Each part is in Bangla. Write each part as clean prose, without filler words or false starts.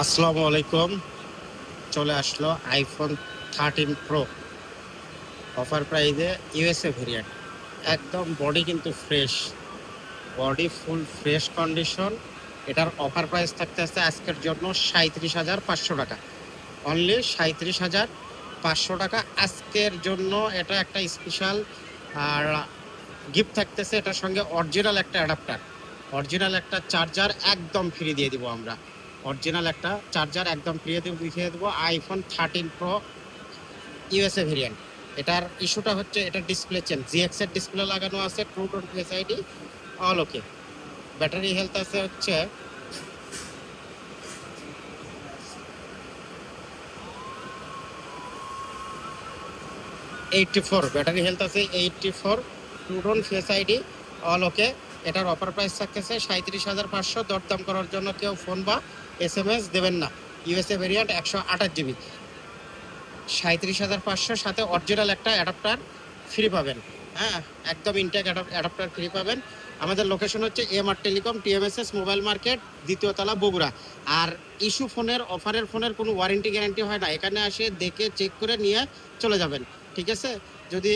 আসসালামু আলাইকুম। চলে আসলো আইফোন 13 প্রো অফার প্রাইজে ইউএসএ ভেরিয়েন্ট। একদম বডি কিন্তু fresh, body full fresh condition. এটার অফার প্রাইস থাকতে আছে আজকের জন্য 37,500 টাকা, অনলি 37,500 টাকা আজকের জন্য। এটা একটা স্পেশাল আর গিফট থাকতেছে, এটার সঙ্গে অরিজিনাল একটা অ্যাডাপ্টার, অরিজিনাল একটা চার্জার একদম ফ্রি দিয়ে দিব আমরা। অরিজিনাল একটা চার্জার একদম ফ্রি দিয়ে দেবো আইফোন 13 প্রো ইউএসএ ভেরিয়েন্ট। এটার ইস্যুটা হচ্ছে এটার ডিসপ্লে চেঞ্জ, জিএক্স এর ডিসপ্লে লাগানো আছে, true tone face ID, all ওকে। ব্যাটারি হেলথ আছে হচ্ছে 84, ব্যাটারি হেলথ আছে 84, true tone face ID, all ওকে। এটার অফার প্রাইস থাকতেছে 37,500। দরদাম করার জন্য কেউ ফোন বা SMS দেবেন না। ইউএসএ ভেরিয়েন্ট 128 GB, 37,500, সাথে অরিজিনাল একটা অ্যাডাপ্টার ফ্রি পাবেন। হ্যাঁ, একদম ইনটেক অ্যাডাপ্টার ফ্রি পাবেন। আমাদের লোকেশন হচ্ছে MR telecom, TMSS mobile market, দ্বিতীয় তলা, বগুড়া। আর ইস্যু ফোনের, অফারের ফোনের কোনো ওয়ারেন্টি গ্যারান্টি হয় না, এখানে আসে দেখে চেক করে নিয়ে চলে যাবেন, ঠিক আছে? যদি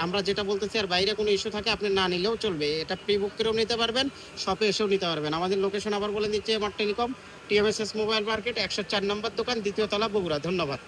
আমরা যেটা বলতেছি আর বাইরে কোনো ইস্যু থাকে আপনি না নিলেও চলবে, এটা প্রি বুক করেও নিতে পারবেন, শপে এসেও নিতে পারবেন। আমাদের লোকেশন আবার বলে দিচ্ছি, MR telecom, TMSS mobile market, 104 নম্বর দোকান, দ্বিতীয় তলা, বগুড়া। ধন্যবাদ।